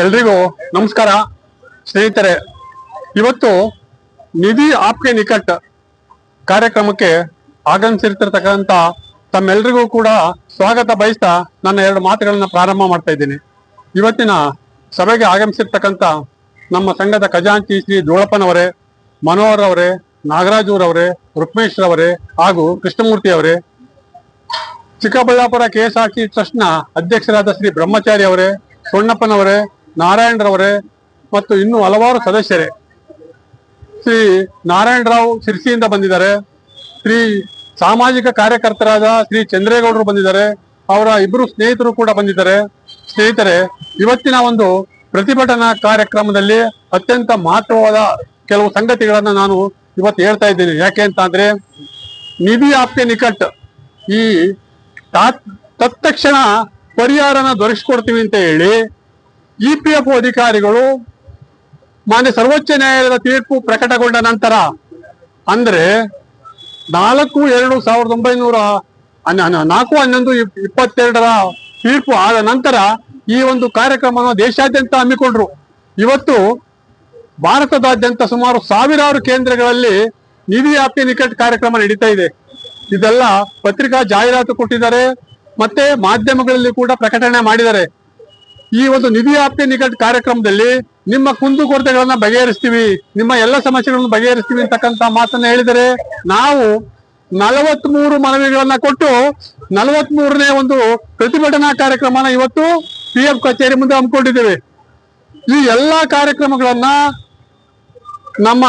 ಎಲ್ರಿಗೂ ನಮಸ್ಕಾರ ಸ್ನೇಹಿತರೆ. ಇವತ್ತು ನಿಧಿ ಆಪ್ಕೆ ನಿಕಟ್ ಕಾರ್ಯಕ್ರಮಕ್ಕೆ ಆಗಮಿಸಿರ್ತಕ್ಕಂಥ ತಮ್ಮೆಲ್ರಿಗೂ ಕೂಡ ಸ್ವಾಗತ ಬಯಸ್ತಾ ನನ್ನ ಎರಡು ಮಾತುಗಳನ್ನ ಪ್ರಾರಂಭ ಮಾಡ್ತಾ ಇದ್ದೀನಿ. ಇವತ್ತಿನ ಸಭೆಗೆ ಆಗಮಿಸಿರ್ತಕ್ಕಂಥ ನಮ್ಮ ಸಂಘದ ಖಜಾಂಚಿ ಶ್ರೀ ಧೂಳಪ್ಪನವರೇ, ಮನೋಹರ್ ಅವರೇ, ನಾಗರಾಜೂರವರೇ, ರುಕ್ಮೇಶ್ ರವರೇ ಹಾಗೂ ಕೃಷ್ಣಮೂರ್ತಿ ಅವರೇ, ಚಿಕ್ಕಬಳ್ಳಾಪುರ ಕೆಎಸ್ಆರ್ಟಿ ಟ್ರಸ್ಟ್ ನ ಅಧ್ಯಕ್ಷರಾದ ಶ್ರೀ ಬ್ರಹ್ಮಚಾರಿ ಅವರೇ, ಸೊಣ್ಣಪ್ಪನವರೇ, ನಾರಾಯಣರವರೇ ಮತ್ತು ಇನ್ನೂ ಹಲವಾರು ಸದಸ್ಯರೇ, ಶ್ರೀ ನಾರಾಯಣರಾವ್ ಸಿರ್ಸಿಯಿಂದ ಬಂದಿದ್ದಾರೆ, ಶ್ರೀ ಸಾಮಾಜಿಕ ಕಾರ್ಯಕರ್ತರಾದ ಶ್ರೀ ಚಂದ್ರೇಗೌಡರು ಬಂದಿದ್ದಾರೆ, ಅವರ ಇಬ್ಬರು ಸ್ನೇಹಿತರು ಕೂಡ ಬಂದಿದ್ದಾರೆ. ಸ್ನೇಹಿತರೆ, ಇವತ್ತಿನ ಒಂದು ಪ್ರತಿಭಟನಾ ಕಾರ್ಯಕ್ರಮದಲ್ಲಿ ಅತ್ಯಂತ ಮಹತ್ವವಾದ ಕೆಲವು ಸಂಗತಿಗಳನ್ನ ನಾನು ಇವತ್ತು ಹೇಳ್ತಾ ಇದ್ದೀನಿ. ಯಾಕೆ ಅಂತ ಅಂದ್ರೆ, ನಿಧಿ ಆಪ್ಕೆ ನಿಕಟ್ ಈ ತತ್ಕ್ಷಣ ಪರಿಹಾರನ ದೊರಕಿಸ್ಕೊಡ್ತೀವಿ ಅಂತ ಹೇಳಿ EPF ಅಧಿಕಾರಿಗಳು ಮಾನ್ಯ ಸರ್ವೋಚ್ಚ ನ್ಯಾಯಾಲಯದ ತೀರ್ಪು ಪ್ರಕಟಗೊಂಡ ನಂತರ, ಅಂದ್ರೆ 4/11/22 ತೀರ್ಪು ಆದ ನಂತರ ಈ ಒಂದು ಕಾರ್ಯಕ್ರಮವನ್ನು ದೇಶಾದ್ಯಂತ ಹಮ್ಮಿಕೊಂಡ್ರು. ಇವತ್ತು ಭಾರತದಾದ್ಯಂತ ಸುಮಾರು ಸಾವಿರಾರು ಕೇಂದ್ರಗಳಲ್ಲಿ ನಿಧಿ ಆಪ್ಕೆ ನಿಕಟ್ ಕಾರ್ಯಕ್ರಮ ನಡೀತಾ ಇದೆ. ಇದೆಲ್ಲ ಪತ್ರಿಕಾ ಜಾಹೀರಾತು ಕೊಟ್ಟಿದ್ದಾರೆ, ಮತ್ತೆ ಮಾಧ್ಯಮಗಳಲ್ಲಿ ಕೂಡ ಪ್ರಕಟಣೆ ಮಾಡಿದ್ದಾರೆ. ಈ ಒಂದು ನಿಧಿ ಆಪ್ಕೆ ನಿಕಟ್ ಕಾರ್ಯಕ್ರಮದಲ್ಲಿ ನಿಮ್ಮ ಕುಂದುಕೊರತೆಗಳನ್ನ ಬಗೆಹರಿಸ್ತೀವಿ, ನಿಮ್ಮ ಎಲ್ಲ ಸಮಸ್ಯೆಗಳನ್ನು ಬಗೆಹರಿಸ್ತೀವಿ ಅಂತಕ್ಕಂಥ ಮಾತನ್ನ ಹೇಳಿದರೆ, ನಾವು 43 ಮನವಿಗಳನ್ನ ಕೊಟ್ಟು 43ನೇ ಒಂದು ಪ್ರತಿಭಟನಾ ಕಾರ್ಯಕ್ರಮನ ಇವತ್ತು PF ಕಚೇರಿ ಮುಂದೆ ಹಮ್ಮಿಕೊಂಡಿದ್ದೇವೆ. ಈ ಎಲ್ಲಾ ಕಾರ್ಯಕ್ರಮಗಳನ್ನ ನಮ್ಮ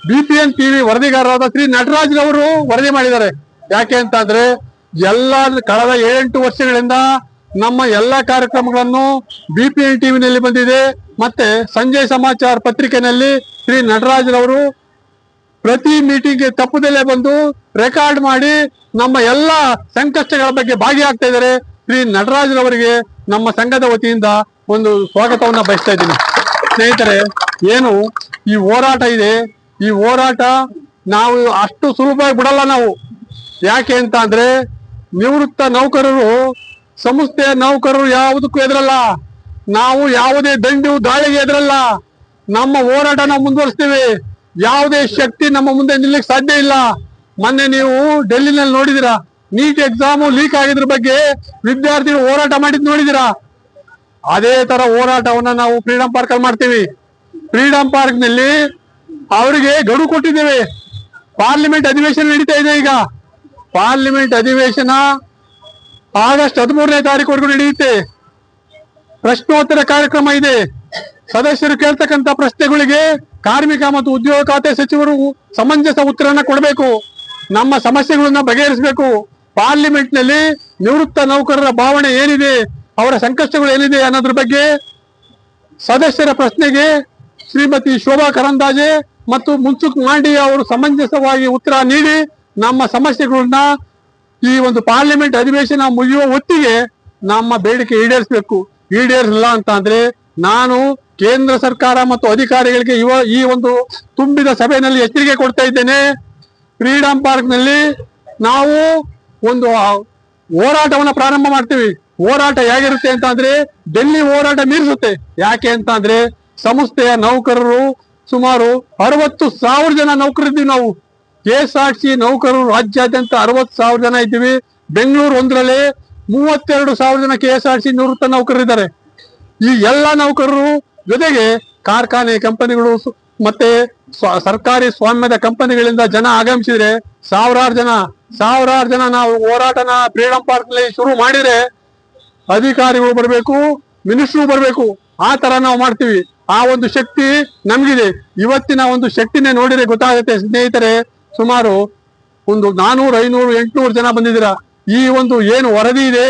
BPN TV ವರದಿಗಾರರಾದ ಶ್ರೀ ನಟರಾಜ್ ಅವರು ವರದಿ ಮಾಡಿದ್ದಾರೆ. ಯಾಕೆ ಅಂತ ಅಂದ್ರೆ, ಕಳೆದ 7-8 ವರ್ಷಗಳಿಂದ ನಮ್ಮ ಎಲ್ಲಾ ಕಾರ್ಯಕ್ರಮಗಳನ್ನು BPN TV ನಲ್ಲಿ ಬಂದಿದೆ, ಮತ್ತೆ ಸಂಜಯ್ ಸಮಾಚಾರ ಪತ್ರಿಕೆಯಲ್ಲಿ ಶ್ರೀ ನಟರಾಜ್ ರವರು ಪ್ರತಿ ಮೀಟಿಂಗ್ಗೆ ತಪ್ಪದಲ್ಲೇ ಬಂದು ರೆಕಾರ್ಡ್ ಮಾಡಿ ನಮ್ಮ ಎಲ್ಲ ಸಂಕಷ್ಟಗಳ ಬಗ್ಗೆ ಭಾಗಿಯಾಗ್ತಾ ಇದ್ದಾರೆ. ಶ್ರೀ ನಟರಾಜ್ ರವರಿಗೆ ನಮ್ಮ ಸಂಘದ ವತಿಯಿಂದ ಒಂದು ಸ್ವಾಗತವನ್ನ ಬಯಸ್ತಾ ಇದ್ದೀನಿ. ಸ್ನೇಹಿತರೆ, ಏನು ಈ ಹೋರಾಟ ಇದೆ, ಈ ಹೋರಾಟ ನಾವು ಅಷ್ಟು ಸುಲಭವಾಗಿ ಬಿಡಲ್ಲ ನಾವು. ಯಾಕೆ ಅಂತ ಅಂದ್ರೆ, ನಿವೃತ್ತ ನೌಕರರು, ಸಂಸ್ಥೆಯ ನೌಕರರು ಯಾವುದಕ್ಕೂ ಎದುರಲ್ಲ, ನಾವು ಯಾವುದೇ ದಾಳಿಗೆ ಎದುರಲ್ಲ. ನಮ್ಮ ಹೋರಾಟ ನಾವು ಮುಂದುವರಿಸ್ತೀವಿ. ಯಾವುದೇ ಶಕ್ತಿ ನಮ್ಮ ಮುಂದೆ ನಿಲ್ಲಕ್ಕೆ ಸಾಧ್ಯ ಇಲ್ಲ. ಮೊನ್ನೆ ನೀವು ಡೆಲ್ಲಿನಲ್ಲಿ ನೋಡಿದಿರಾ, ನೀಟ್ ಎಕ್ಸಾಮು ಲೀಕ್ ಆಗಿದ್ರ ಬಗ್ಗೆ ವಿದ್ಯಾರ್ಥಿಗಳು ಹೋರಾಟ ಮಾಡಿದ್ ನೋಡಿದಿರಾ. ಅದೇ ತರ ಹೋರಾಟವನ್ನ ನಾವು ಫ್ರೀಡಂ ಪಾರ್ಕ್ ಅಲ್ಲಿ ಮಾಡ್ತೀವಿ. ಫ್ರೀಡಂ ಪಾರ್ಕ್ ನಲ್ಲಿ ಅವರಿಗೆ ಗಡುವು ಕೊಟ್ಟಿದ್ದೇವೆ. ಪಾರ್ಲಿಮೆಂಟ್ ಅಧಿವೇಶನ ನಡೀತಾ ಇದೆ. ಈಗ ಪಾರ್ಲಿಮೆಂಟ್ ಅಧಿವೇಶನ ಆಗಸ್ಟ್ 13ನೇ ತಾರೀಕುವರೆಗೂ ನಡೆಯುತ್ತೆ. ಪ್ರಶ್ನೋತ್ತರ ಕಾರ್ಯಕ್ರಮ ಇದೆ. ಸದಸ್ಯರು ಕೇಳ್ತಕ್ಕಂಥ ಪ್ರಶ್ನೆಗಳಿಗೆ ಕಾರ್ಮಿಕ ಮತ್ತು ಉದ್ಯೋಗ ಖಾತೆ ಸಚಿವರು ಸಮಂಜಸ ಉತ್ತರನ ಕೊಡಬೇಕು. ನಮ್ಮ ಸಮಸ್ಯೆಗಳನ್ನ ಬಗೆಹರಿಸಬೇಕು. ಪಾರ್ಲಿಮೆಂಟ್ ನಲ್ಲಿ ನಿವೃತ್ತ ನೌಕರರ ಭಾವನೆ ಏನಿದೆ, ಅವರ ಸಂಕಷ್ಟಗಳು ಏನಿದೆ ಅನ್ನೋದ್ರ ಬಗ್ಗೆ ಸದಸ್ಯರ ಪ್ರಶ್ನೆಗೆ ಶ್ರೀಮತಿ ಶೋಭಾ ಕರಂದಾಜೆ ಮತ್ತು ಮುನ್ಸುಖ್ ಮಾಂಡೀಯ ಅವರು ಸಮಂಜಸವಾಗಿ ಉತ್ತರ ನೀಡಿ ನಮ್ಮ ಸಮಸ್ಯೆಗಳನ್ನ ಈ ಒಂದು ಪಾರ್ಲಿಮೆಂಟ್ ಅಧಿವೇಶನ ಮುಗಿಯುವ ಹೊತ್ತಿಗೆ ನಮ್ಮ ಬೇಡಿಕೆ ಈಡೇರಿಸಬೇಕು. ಈಡೇರಿಸಲ್ಲ ಅಂತ ಅಂದ್ರೆ, ನಾನು ಕೇಂದ್ರ ಸರ್ಕಾರ ಮತ್ತು ಅಧಿಕಾರಿಗಳಿಗೆ ಈ ಒಂದು ತುಂಬಿದ ಸಭೆಯಲ್ಲಿ ಎಚ್ಚರಿಕೆ ಕೊಡ್ತಾ ಇದ್ದೇನೆ. ಫ್ರೀಡಂ ಪಾರ್ಕ್ ನಲ್ಲಿ ನಾವು ಒಂದು ಹೋರಾಟವನ್ನ ಪ್ರಾರಂಭ ಮಾಡ್ತೀವಿ. ಹೋರಾಟ ಹೇಗಿರುತ್ತೆ ಅಂತ ಅಂದ್ರೆ, ಡೆಲ್ಲಿ ಹೋರಾಟ ಮೀರಿಸುತ್ತೆ. ಯಾಕೆ ಅಂತ ಅಂದ್ರೆ, ಸಂಸ್ಥೆಯ ನೌಕರರು ಸುಮಾರು 60,000 ಜನ ನೌಕರಿದ್ದೀವಿ ನಾವು. KSRTC ನೌಕರರು ರಾಜ್ಯಾದ್ಯಂತ 60,000 ಜನ ಇದ್ದೀವಿ. ಬೆಂಗಳೂರು ಒಂದರಲ್ಲಿ 32,000 ಜನ KSRTC ನಿವೃತ್ತ ನೌಕರರಿದ್ದಾರೆ. ಈ ಎಲ್ಲ ನೌಕರರು ಜೊತೆಗೆ ಕಾರ್ಖಾನೆ ಕಂಪನಿಗಳು ಮತ್ತೆ ಸರ್ಕಾರಿ ಸ್ವಾಮ್ಯದ ಕಂಪನಿಗಳಿಂದ ಜನ ಆಗಮಿಸಿದ್ರೆ ಸಾವಿರಾರು ಜನ ನಾವು ಹೋರಾಟನ ಫ್ರೀಡಂ ಪಾರ್ಕ್ ನಲ್ಲಿ ಶುರು ಮಾಡಿದ್ರೆ ಅಧಿಕಾರಿಗಳು ಬರಬೇಕು, ಮಿನಿಸ್ಟ್ರು ಬರಬೇಕು. ಆ ತರ ನಾವು ಮಾಡ್ತೀವಿ. ಆ ಒಂದು ಶಕ್ತಿ ನಮ್ಗಿದೆ. ಇವತ್ತಿನ ಒಂದು ಶಕ್ತಿನೇ ನೋಡಿದ್ರೆ ಗೊತ್ತಾಗುತ್ತೆ ಸ್ನೇಹಿತರೆ. ಸುಮಾರು ಒಂದು 400, 500, 800 ಜನ ಬಂದಿದ್ದೀರಾ. ಈ ಒಂದು ಏನು ವರದಿ ಇದೆ,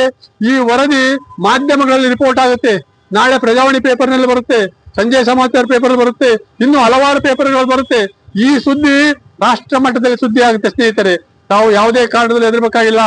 ಈ ವರದಿ ಮಾಧ್ಯಮಗಳಲ್ಲಿ ರಿಪೋರ್ಟ್ ಆಗುತ್ತೆ. ನಾಳೆ ಪ್ರಜಾವಾಣಿ ಪೇಪರ್ ನಲ್ಲಿ ಬರುತ್ತೆ, ಸಂಜಯ್ ಸಮಾಚಾರ ಪೇಪರ್ ಬರುತ್ತೆ, ಇನ್ನು ಹಲವಾರು ಪೇಪರ್ಗಳು ಬರುತ್ತೆ. ಈ ಸುದ್ದಿ ರಾಷ್ಟ್ರ ಮಟ್ಟದಲ್ಲಿ ಸುದ್ದಿ ಆಗುತ್ತೆ ಸ್ನೇಹಿತರೆ. ತಾವು ಯಾವುದೇ ಕಾರಣದಲ್ಲಿ ಹೆದರ್ಬೇಕಾಗಿಲ್ಲ.